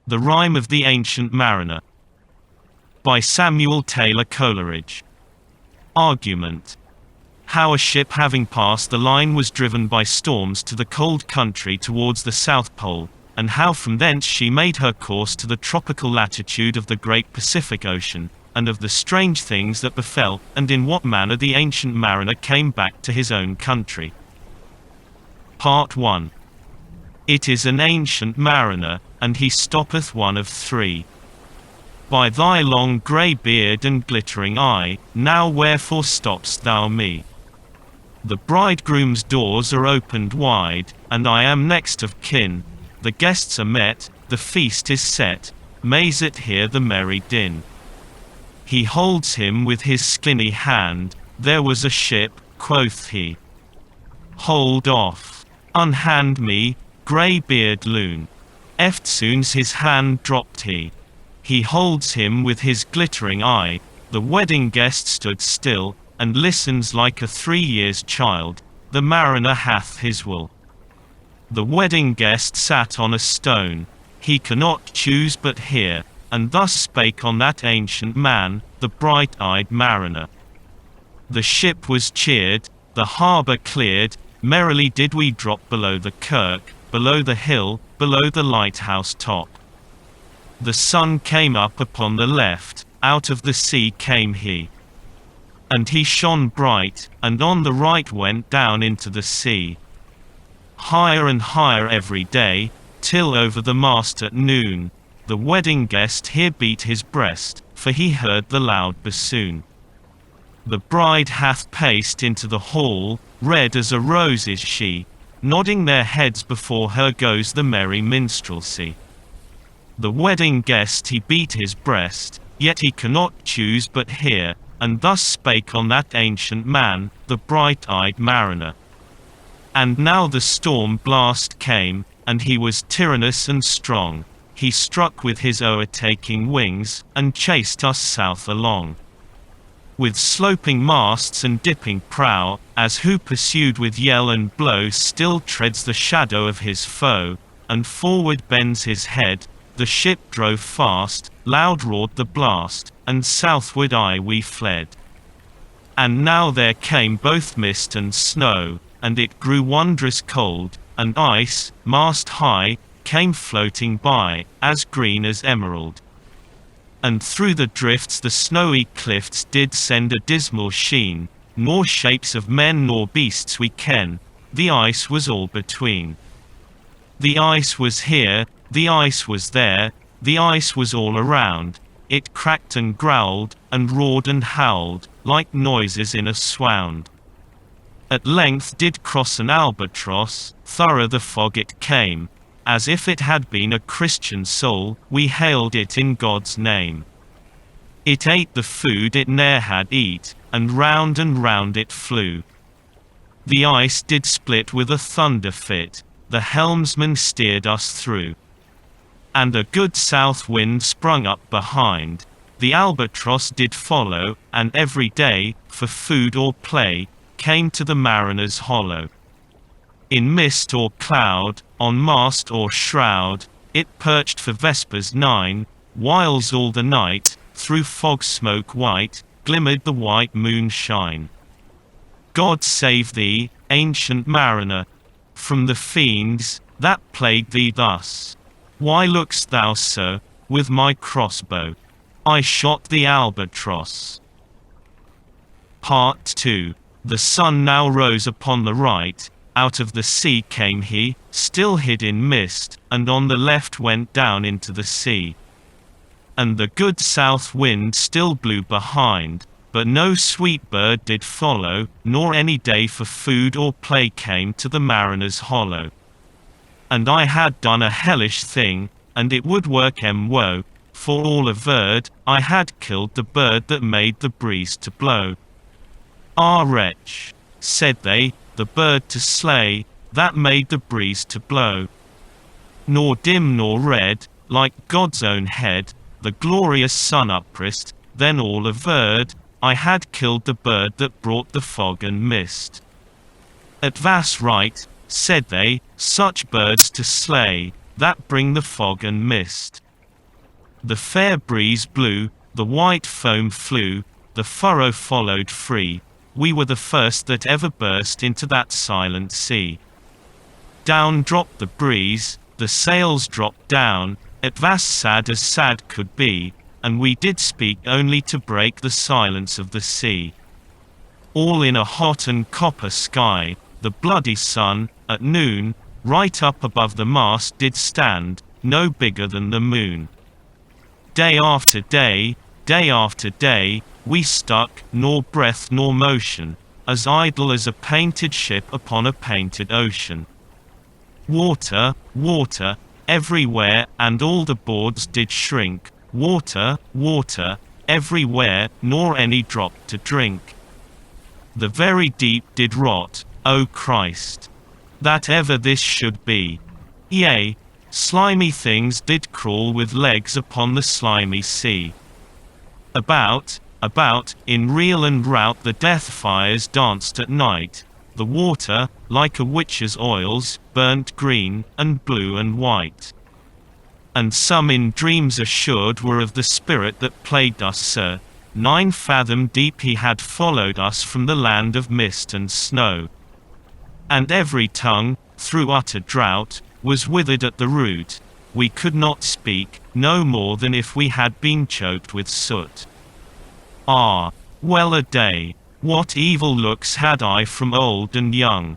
The Rime of the Ancient Mariner. By Samuel Taylor Coleridge. Argument. How a ship having passed the line was driven by storms to the cold country towards the South Pole, and how from thence she made her course to the tropical latitude of the great Pacific Ocean, and of the strange things that befell, and in what manner the ancient mariner came back to his own country. Part 1. It is an ancient mariner, and he stoppeth one of three. By thy long grey beard and glittering eye, now wherefore stopp'st thou me? The bridegroom's doors are opened wide, and I am next of kin. The guests are met, the feast is set, mays it hear the merry din. He holds him with his skinny hand, there was a ship, quoth he. Hold off. Unhand me, grey-beard loon. Eftsoons his hand dropped he. He holds him with his glittering eye, the wedding guest stood still, and listens like a 3 years child, the mariner hath his will. The wedding guest sat on a stone, he cannot choose but hear, and thus spake on that ancient man, the bright-eyed mariner. The ship was cheered, the harbour cleared, merrily did we drop below the kirk, below the hill, below the lighthouse top. The sun came up upon the left, out of the sea came he. And he shone bright, and on the right went down into the sea. Higher and higher every day, till over the mast at noon, the wedding guest here beat his breast, for he heard the loud bassoon. The bride hath paced into the hall, red as a rose is she, nodding their heads before her goes the merry minstrelsy. The wedding guest he beat his breast, yet he cannot choose but hear, and thus spake on that ancient man, the bright-eyed mariner. And now the storm blast came, and he was tyrannous and strong. He struck with his o'ertaking wings, and chased us south along. With sloping masts and dipping prow, as who pursued with yell and blow still treads the shadow of his foe, and forward bends his head, the ship drove fast, loud roared the blast, and southward aye we fled. And now there came both mist and snow, and it grew wondrous cold, and ice, mast high, came floating by, as green as emerald. And through the drifts the snowy cliffs did send a dismal sheen, nor shapes of men nor beasts we ken, the ice was all between. The ice was here, the ice was there, the ice was all around, it cracked and growled, and roared and howled, like noises in a swound. At length did cross an albatross, thorough the fog it came, as if it had been a Christian soul, we hailed it in God's name. It ate the food it ne'er had eat, and round it flew. The ice did split with a thunder fit, the helmsman steered us through. And a good south wind sprung up behind, the albatross did follow, and every day, for food or play, came to the mariner's hollow. In mist or cloud, on mast or shroud, it perched for vespers 9, whiles all the night, through fog smoke white, glimmered the white moon shine. God save thee, ancient mariner, from the fiends, that plague thee thus. Why look'st thou so, with my crossbow? I shot the albatross. Part 2. The sun now rose upon the right, out of the sea came he, still hid in mist, and on the left went down into the sea. And the good south wind still blew behind, but no sweet bird did follow, nor any day for food or play came to the mariner's hollow. And I had done a hellish thing, and it would work woe, for all averred, I had killed the bird that made the breeze to blow. Ah wretch, said they, the bird to slay, that made the breeze to blow. Nor dim nor red, like God's own head, the glorious sun uprist, then all averred, I had killed the bird that brought the fog and mist. At vas right, said they, such birds to slay, that bring the fog and mist. The fair breeze blew, the white foam flew, the furrow followed free. We were the first that ever burst into that silent sea. Down dropped the breeze, the sails dropped down, it was sad as sad could be, and we did speak only to break the silence of the sea. All in a hot and copper sky, the bloody sun, at noon, right up above the mast did stand, no bigger than the moon. Day after day after day, we stuck, nor breath nor motion, as idle as a painted ship upon a painted ocean. Water, water, everywhere, and all the boards did shrink. Water, water, everywhere, nor any drop to drink. The very deep did rot, O Christ, that ever this should be. Yea, slimy things did crawl with legs upon the slimy sea. About, in reel and rout the death fires danced at night. The water, like a witch's oils, burnt green, and blue and white. And some in dreams assured were of the spirit that plagued us, sir. 9 fathom deep he had followed us from the land of mist and snow. And every tongue, through utter drought, was withered at the root. We could not speak, no more than if we had been choked with soot. Ah, well a day! What evil looks had I from old and young!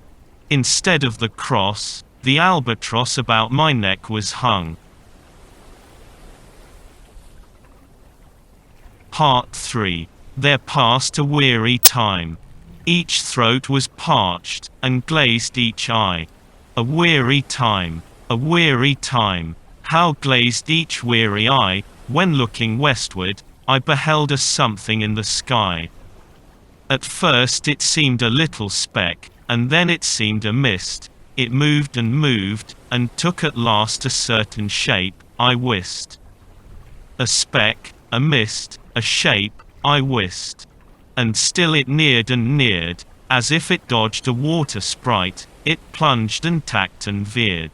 Instead of the cross, the albatross about my neck was hung. Part 3. There passed a weary time. Each throat was parched, and glazed each eye. A weary time, how glazed each weary eye, when looking westward, I beheld a something in the sky. At first it seemed a little speck, and then it seemed a mist. It moved, and took at last a certain shape, I wist. A speck, a mist, a shape, I wist. And still it neared and neared, as if it dodged a water sprite, it plunged and tacked and veered.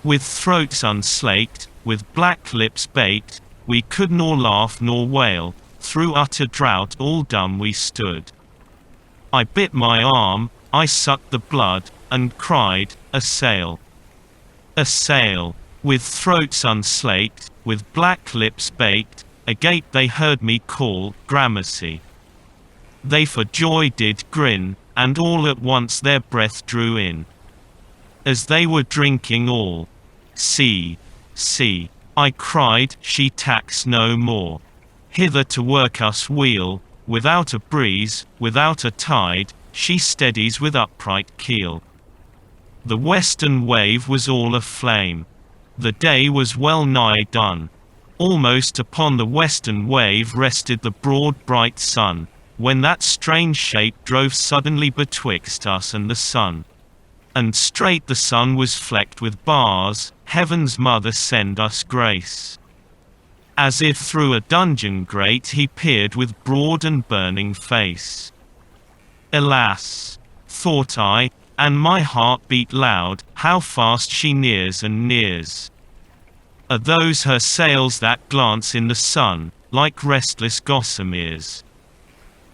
With throats unslaked, with black lips baked, we could nor laugh nor wail, through utter drought all dumb we stood. I bit my arm, I sucked the blood, and cried, "A sail! A sail!" With throats unslaked, with black lips baked, agape they heard me call, Gramercy. They for joy did grin, and all at once their breath drew in. As they were drinking all, "See, see," I cried, "she tacks no more. Hither to work us wheel, without a breeze, without a tide, she steadies with upright keel." The western wave was all aflame. The day was well nigh done. Almost upon the western wave rested the broad bright sun, when that strange shape drove suddenly betwixt us and the sun. And straight the sun was flecked with bars, Heaven's mother send us grace. As if through a dungeon grate he peered with broad and burning face. Alas! Thought I, and my heart beat loud, how fast she nears and nears. Are those her sails that glance in the sun, like restless gossameres?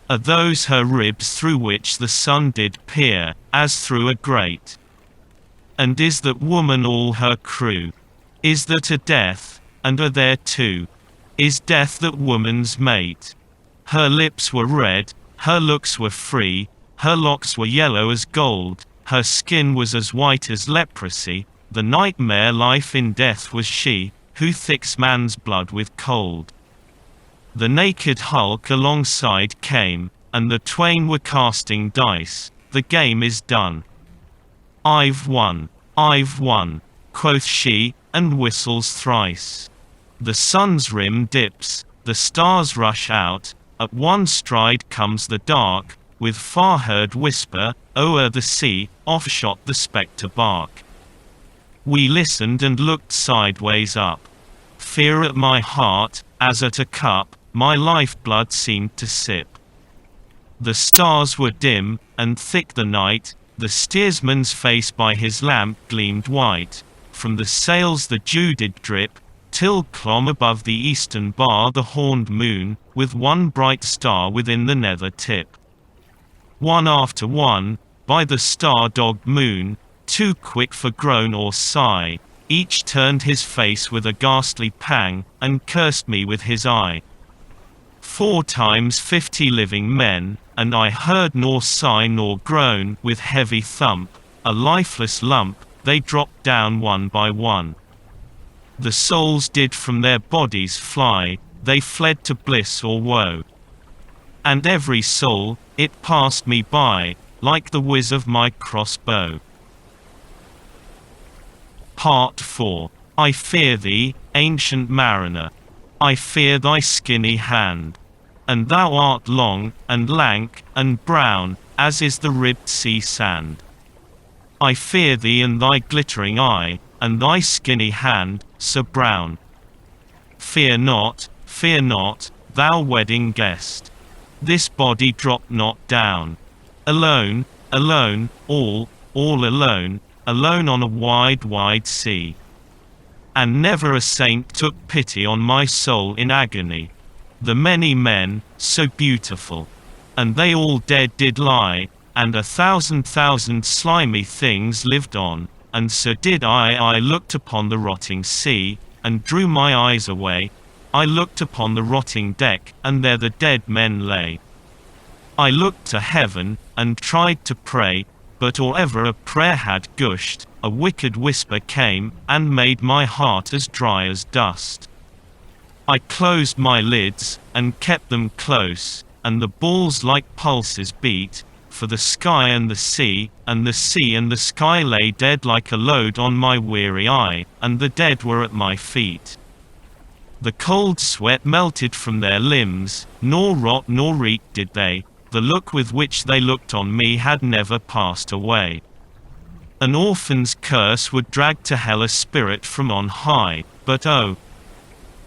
Are those her ribs through which the sun did peer, as through a grate? And is that woman all her crew? Is that a death, and are there two? Is death that woman's mate? Her lips were red, her looks were free, her locks were yellow as gold, her skin was as white as leprosy, the nightmare life in death was she, who thicks man's blood with cold. The naked hulk alongside came, and the twain were casting dice, the game is done. I've won, quoth she, and whistles thrice. The sun's rim dips, the stars rush out, at one stride comes the dark, with far-heard whisper, o'er the sea, off shot the spectre bark. We listened and looked sideways up. Fear at my heart, as at a cup, my life-blood seemed to sip. The stars were dim, and thick the night, the steersman's face by his lamp gleamed white, from the sails the dew did drip, till clomb above the eastern bar the horned moon, with one bright star within the nether tip. One after one, by the star-dogged moon, too quick for groan or sigh, each turned his face with a ghastly pang, and cursed me with his eye. 4 times 50 living men, and I heard nor sigh nor groan, with heavy thump, a lifeless lump, they dropped down one by one. The souls did from their bodies fly, they fled to bliss or woe. And every soul, it passed me by, like the whiz of my crossbow. Part 4. I fear thee, ancient mariner. I fear thy skinny hand. And thou art long, and lank, and brown, as is the ribbed sea sand. I fear thee and thy glittering eye, and thy skinny hand, so brown. Fear not, thou wedding guest. This body drop not down. Alone, alone, all alone, alone on a wide, wide sea. And never a saint took pity on my soul in agony. The many men, so beautiful, and they all dead did lie, and 1,000 slimy things lived on, and so did I. I looked upon the rotting sea, and drew my eyes away. I looked upon the rotting deck, and there the dead men lay. I looked to heaven, and tried to pray, but or ever a prayer had gushed, a wicked whisper came, and made my heart as dry as dust. I closed my lids, and kept them close, and the balls like pulses beat, for the sky and the sea and the sky lay dead like a load on my weary eye, and the dead were at my feet. The cold sweat melted from their limbs, nor rot nor reek did they, the look with which they looked on me had never passed away. An orphan's curse would drag to hell a spirit from on high, but oh,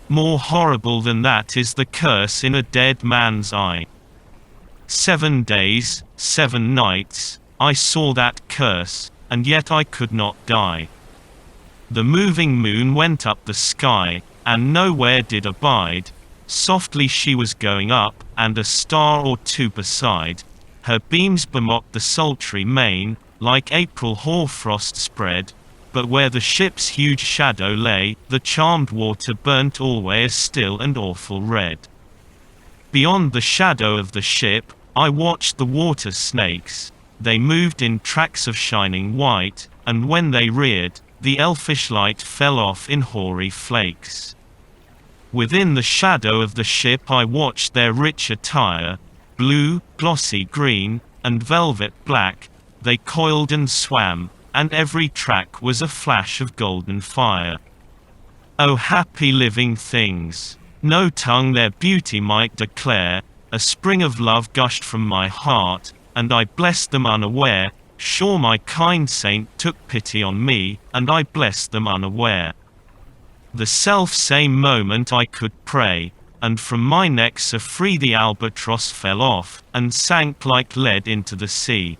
more horrible than that is the curse in a dead man's eye. 7 days, 7 nights, I saw that curse, and yet I could not die. The moving moon went up the sky, and nowhere did abide. Softly she was going up, and a star or two beside. Her beams bemocked the sultry main, like April hoarfrost spread. But where the ship's huge shadow lay, the charmed water burnt alway a still and awful red. Beyond the shadow of the ship, I watched the water snakes. They moved in tracks of shining white, and when they reared, the elfish light fell off in hoary flakes. Within the shadow of the ship I watched their rich attire, blue, glossy green, and velvet black. They coiled and swam, and every track was a flash of golden fire. O happy living things! No tongue their beauty might declare. A spring of love gushed from my heart, and I blessed them unaware. Sure my kind saint took pity on me, and I blessed them unaware. The self-same moment I could pray, and from my neck so free the albatross fell off, and sank like lead into the sea.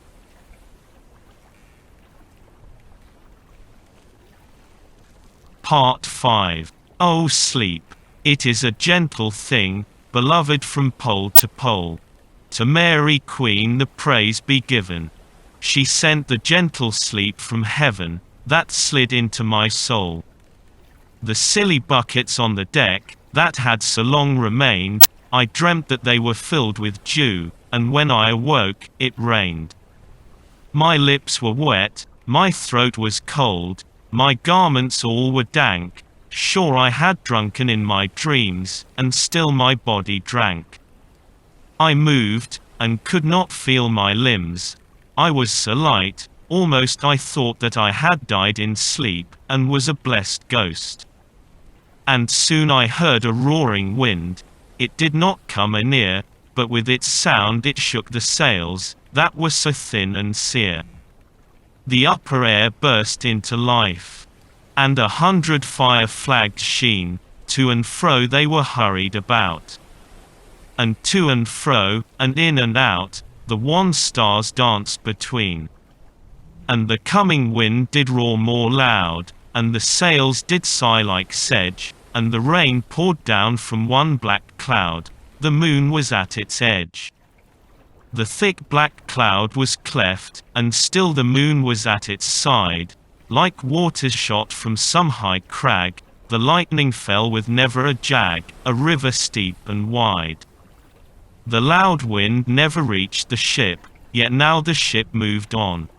Part 5. O sleep! It is a gentle thing, beloved from pole to pole. To Mary Queen the praise be given. She sent the gentle sleep from heaven, that slid into my soul. The silly buckets on the deck, that had so long remained, I dreamt that they were filled with dew, and when I awoke, it rained. My lips were wet, my throat was cold, my garments all were dank. Sure I had drunken in my dreams, and still my body drank. I moved, and could not feel my limbs. I was so light, almost I thought that I had died in sleep, and was a blessed ghost. And soon I heard a roaring wind. It did not come anear, but with its sound it shook the sails, that were so thin and sere. The upper air burst into life, and 100 fire flags sheen, to and fro they were hurried about. And to and fro, and in and out, the wan stars danced between. And the coming wind did roar more loud, and the sails did sigh like sedge, and the rain poured down from one black cloud. The moon was at its edge. The thick black cloud was cleft, and still the moon was at its side. Like waters shot from some high crag, the lightning fell with never a jag, a river steep and wide. The loud wind never reached the ship, yet now the ship moved on.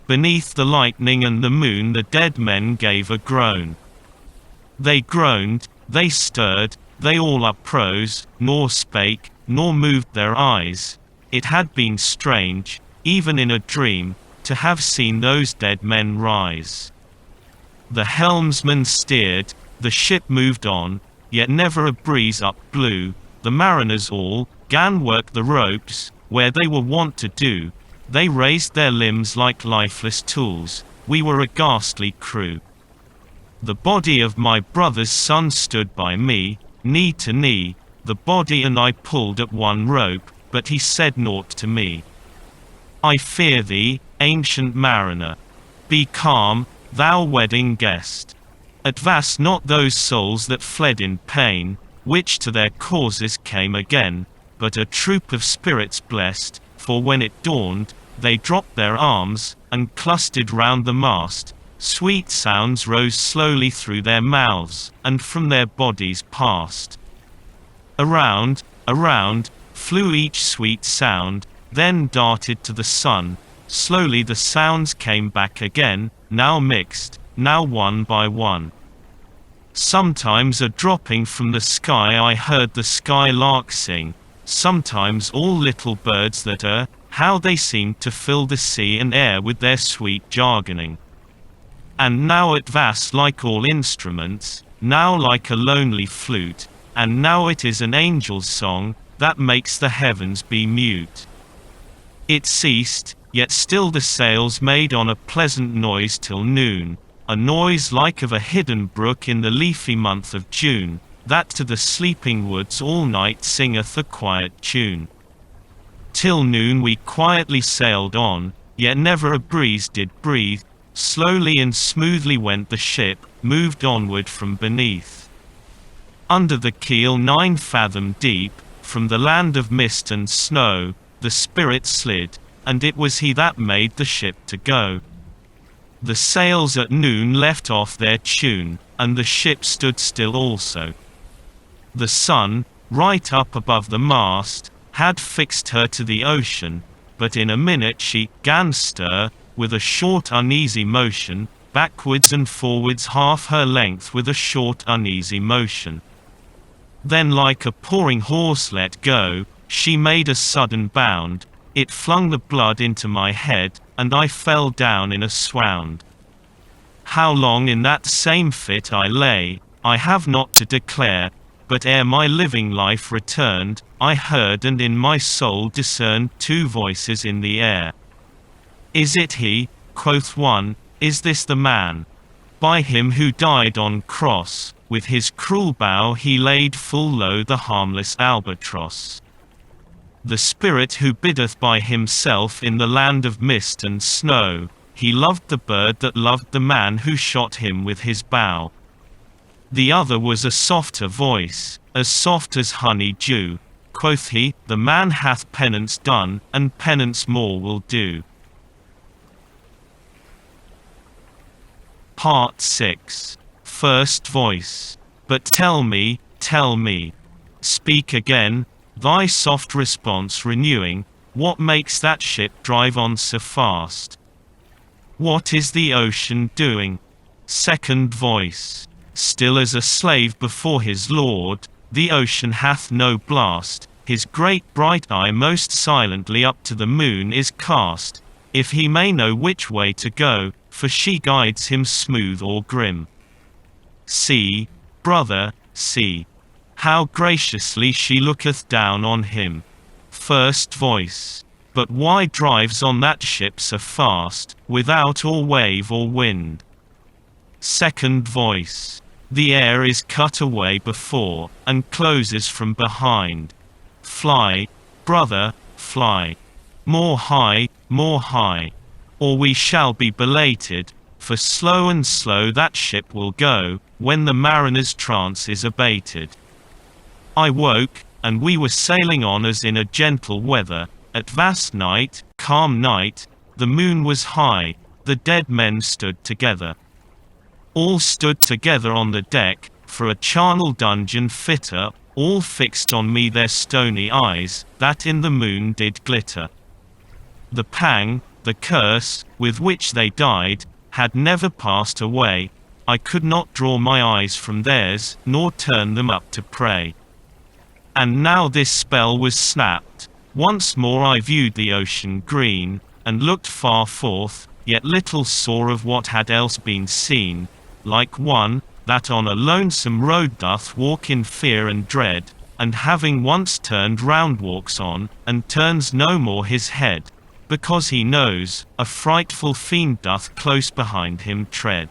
Beneath the lightning and the moon the dead men gave a groan. They groaned, they stirred, they all uprose, nor spake, nor moved their eyes. It had been strange, even in a dream, to have seen those dead men rise. The helmsman steered, the ship moved on, yet never a breeze up blew. The mariners all 'gan work the ropes, where they were wont to do. They raised their limbs like lifeless tools. We were a ghastly crew. The body of my brother's son stood by me, knee to knee. The body and I pulled at one rope, but he said naught to me. I fear thee, ancient mariner. Be calm, thou wedding guest. Advance not those souls that fled in pain, which to their causes came again, but a troop of spirits blessed, for when it dawned, they dropped their arms, and clustered round the mast. Sweet sounds rose slowly through their mouths, and from their bodies passed. Around, around, flew each sweet sound, then darted to the sun. Slowly the sounds came back again, now mixed, now one by one. Sometimes a dropping from the sky I heard the skylark sing, sometimes all little birds that are, how they seemed to fill the sea and air with their sweet jargoning. And now it vast like all instruments, now like a lonely flute, and now it is an angel's song, that makes the heavens be mute. It ceased, yet still the sails made on a pleasant noise till noon, a noise like of a hidden brook in the leafy month of June, that to the sleeping woods all night singeth a quiet tune. Till noon we quietly sailed on, yet never a breeze did breathe. Slowly and smoothly went the ship, moved onward from beneath. Under the keel 9 fathom deep, from the land of mist and snow, the spirit slid, and it was he that made the ship to go. The sails at noon left off their tune, and the ship stood still also. The sun, right up above the mast, had fixed her to the ocean, but in a minute she 'gan stir, with a short uneasy motion, backwards and forwards half her length with a short uneasy motion. Then like a pouring horse let go, she made a sudden bound, it flung the blood into my head, and I fell down in a swound. How long in that same fit I lay, I have not to declare, but ere my living life returned, I heard and in my soul discerned 2 voices in the air. Is it he, quoth one, is this the man? By him who died on cross, with his cruel bow he laid full low the harmless albatross. The spirit who biddeth by himself in the land of mist and snow, he loved the bird that loved the man who shot him with his bow. The other was a softer voice, as soft as honey dew. Quoth he, the man hath penance done, and penance more will do. Part 6. First voice. But tell me, speak again, thy soft response renewing, what makes that ship drive on so fast? What is the ocean doing? Second voice. Still as a slave before his lord, the ocean hath no blast, his great bright eye most silently up to the moon is cast, if he may know which way to go, for she guides him smooth or grim. See, brother, see, how graciously she looketh down on him. First voice. But why drives on that ship so fast, without or wave or wind? Second voice. The air is cut away before, and closes from behind. Fly, brother, fly. More high, or we shall be belated, for slow and slow that ship will go, when the mariner's trance is abated. I woke, and we were sailing on as in a gentle weather, at vast night, calm night, the moon was high, the dead men stood together. All stood together on the deck, for a charnel dungeon fitter, all fixed on me their stony eyes, that in the moon did glitter. The pang, the curse, with which they died, had never passed away, I could not draw my eyes from theirs, nor turn them up to pray. And now this spell was snapped, once more I viewed the ocean green, and looked far forth, yet little saw of what had else been seen, like one, that on a lonesome road doth walk in fear and dread, and having once turned round walks on, and turns no more his head, because he knows, a frightful fiend doth close behind him tread.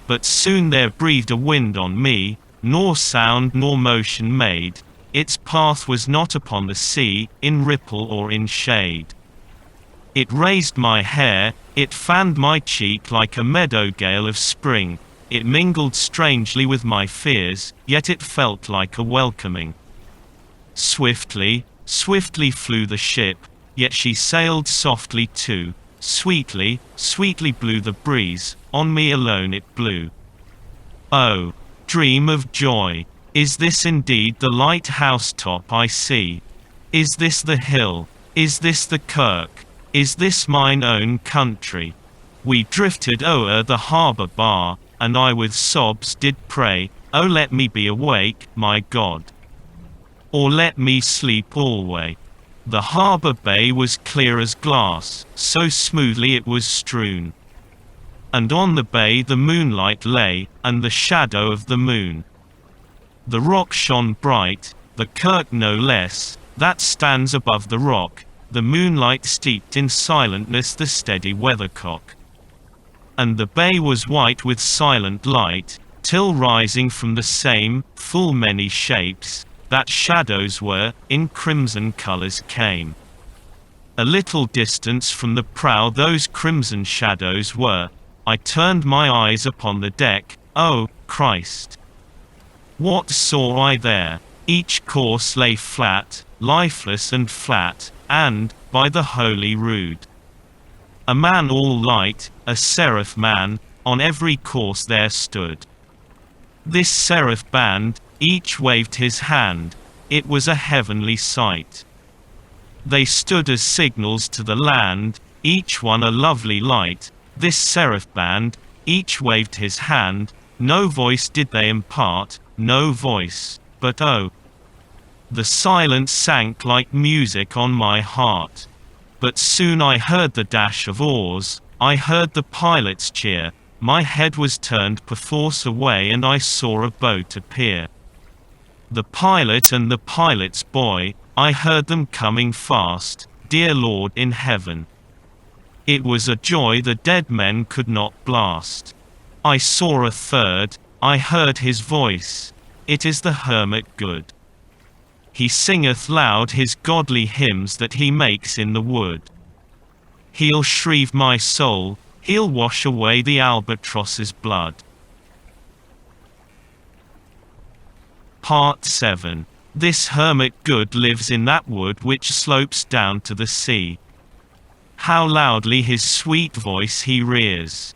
But soon there breathed a wind on me, nor sound nor motion made, its path was not upon the sea, in ripple or in shade. It raised my hair, it fanned my cheek like a meadow gale of spring, it mingled strangely with my fears, yet it felt like a welcoming. Swiftly, swiftly flew the ship, yet she sailed softly too, sweetly, sweetly blew the breeze, on me alone it blew. Oh, dream of joy! Is this indeed the lighthouse top I see? Is this the hill? Is this the kirk? Is this mine own country? We drifted o'er the harbour bar, and I with sobs did pray, oh let me be awake, my God. Or let me sleep alway. The harbour bay was clear as glass, so smoothly it was strewn. And on the bay the moonlight lay, and the shadow of the moon. The rock shone bright, the kirk no less, that stands above the rock, the moonlight steeped in silentness the steady weathercock. And the bay was white with silent light, till rising from the same, full many shapes, that shadows were, in crimson colours came. A little distance from the prow those crimson shadows were, I turned my eyes upon the deck, oh, Christ! What saw I there? Each corse lay flat, lifeless and flat, and, by the holy rood, a man all light, a seraph man, on every corse there stood. This seraph band, each waved his hand, it was a heavenly sight. They stood as signals to the land, each one a lovely light, this seraph band, each waved his hand, no voice did they impart, no voice, but oh! The silence sank like music on my heart. But soon I heard the dash of oars, I heard the pilot's cheer, my head was turned perforce away and I saw a boat appear. The pilot and the pilot's boy, I heard them coming fast, dear Lord in heaven. It was a joy the dead men could not blast. I saw a third, I heard his voice, it is the hermit good. He singeth loud his godly hymns that he makes in the wood. He'll shrieve my soul, he'll wash away the albatross's blood. Part 7. This hermit good lives in that wood which slopes down to the sea. How loudly his sweet voice he rears!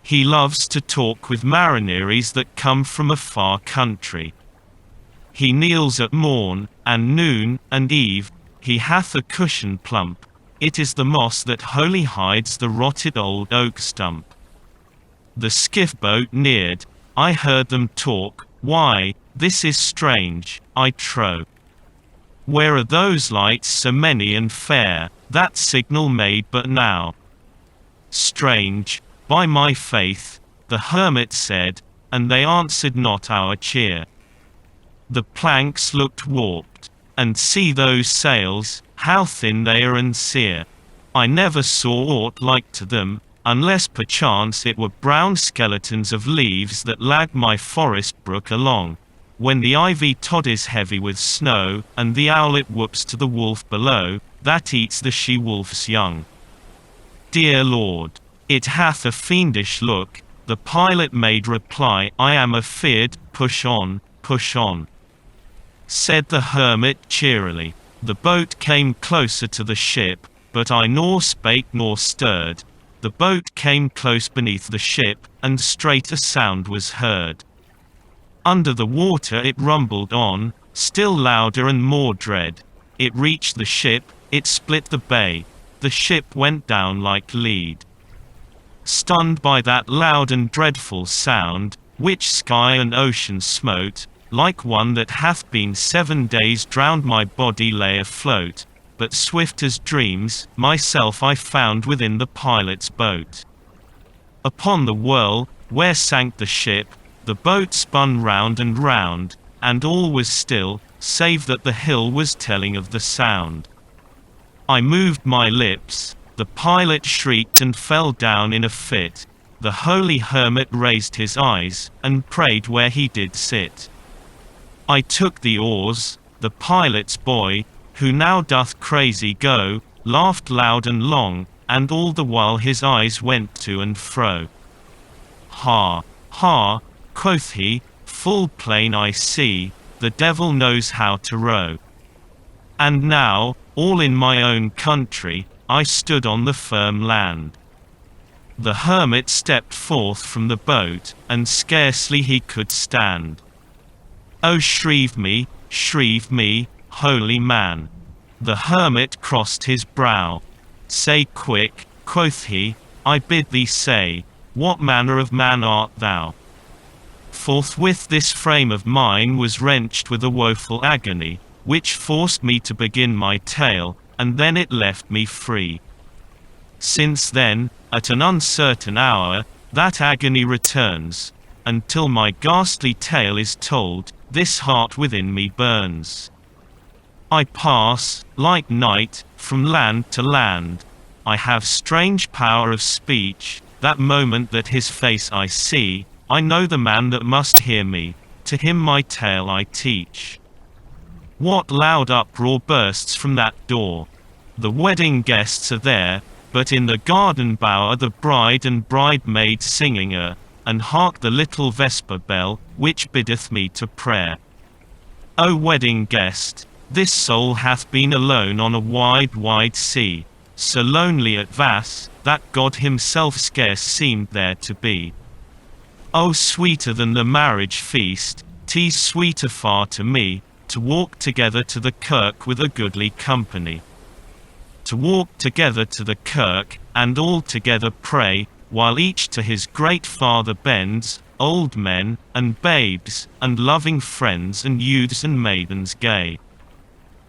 He loves to talk with marineres that come from a far country. He kneels at morn, and noon, and eve, he hath a cushion plump, it is the moss that wholly hides the rotted old oak stump. The skiff-boat neared, I heard them talk, why, this is strange, I trow. Where are those lights so many and fair, that signal made but now? Strange, by my faith, the hermit said, and they answered not our cheer. The planks looked warped, and see those sails, how thin they are and sere. I never saw aught like to them, unless perchance it were brown skeletons of leaves that lag my forest brook along, when the ivy tod is heavy with snow, and the owlet whoops to the wolf below, that eats the she-wolf's young. Dear Lord! It hath a fiendish look. The pilot made reply, I am afeard, push on, push on. Said the hermit cheerily. The boat came closer to the ship, but I nor spake nor stirred. The boat came close beneath the ship, and straight a sound was heard. Under the water it rumbled on, still louder and more dread. It reached the ship, it split the bay. The ship went down like lead. Stunned by that loud and dreadful sound, which sky and ocean smote, like one that hath been 7 days drowned, my body lay afloat, but swift as dreams, myself I found within the pilot's boat. Upon the whirl, where sank the ship, the boat spun round and round, and all was still, save that the hill was telling of the sound. I moved my lips, the pilot shrieked and fell down in a fit. The holy hermit raised his eyes, and prayed where he did sit. I took the oars, the pilot's boy, who now doth crazy go, laughed loud and long, and all the while his eyes went to and fro. Ha, ha, quoth he, full plain I see, the devil knows how to row. And now, all in my own country, I stood on the firm land. The hermit stepped forth from the boat, and scarcely he could stand. O shrieve me, holy man. The hermit crossed his brow. Say quick, quoth he, I bid thee say, what manner of man art thou? Forthwith this frame of mine was wrenched with a woeful agony, which forced me to begin my tale, and then it left me free. Since then, at an uncertain hour, that agony returns, until my ghastly tale is told, this heart within me burns. I pass, like night, from land to land. I have strange power of speech, that moment that his face I see, I know the man that must hear me, to him my tale I teach. What loud uproar bursts from that door? The wedding guests are there, but in the garden bower the bride and bridemaid singing and hark the little vesper bell, which biddeth me to prayer. O wedding guest, this soul hath been alone on a wide, wide sea, so lonely at Vas, that God himself scarce seemed there to be. O sweeter than the marriage feast, 'tis sweeter far to me, to walk together to the kirk with a goodly company. To walk together to the kirk, and all together pray, while each to his great Father bends, old men, and babes, and loving friends and youths and maidens gay.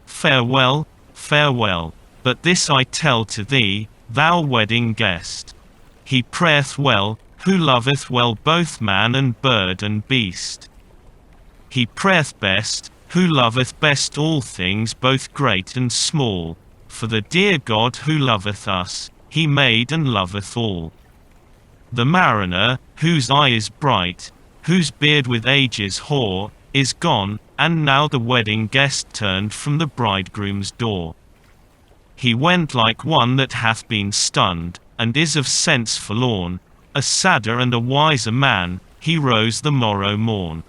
Farewell, farewell, but this I tell to thee, thou wedding guest. He prayeth well, who loveth well both man and bird and beast. He prayeth best, who loveth best all things both great and small, for the dear God who loveth us, he made and loveth all. The mariner, whose eye is bright, whose beard with age is hoar, is gone, and now the wedding guest turned from the bridegroom's door. He went like one that hath been stunned, and is of sense forlorn, a sadder and a wiser man, he rose the morrow morn.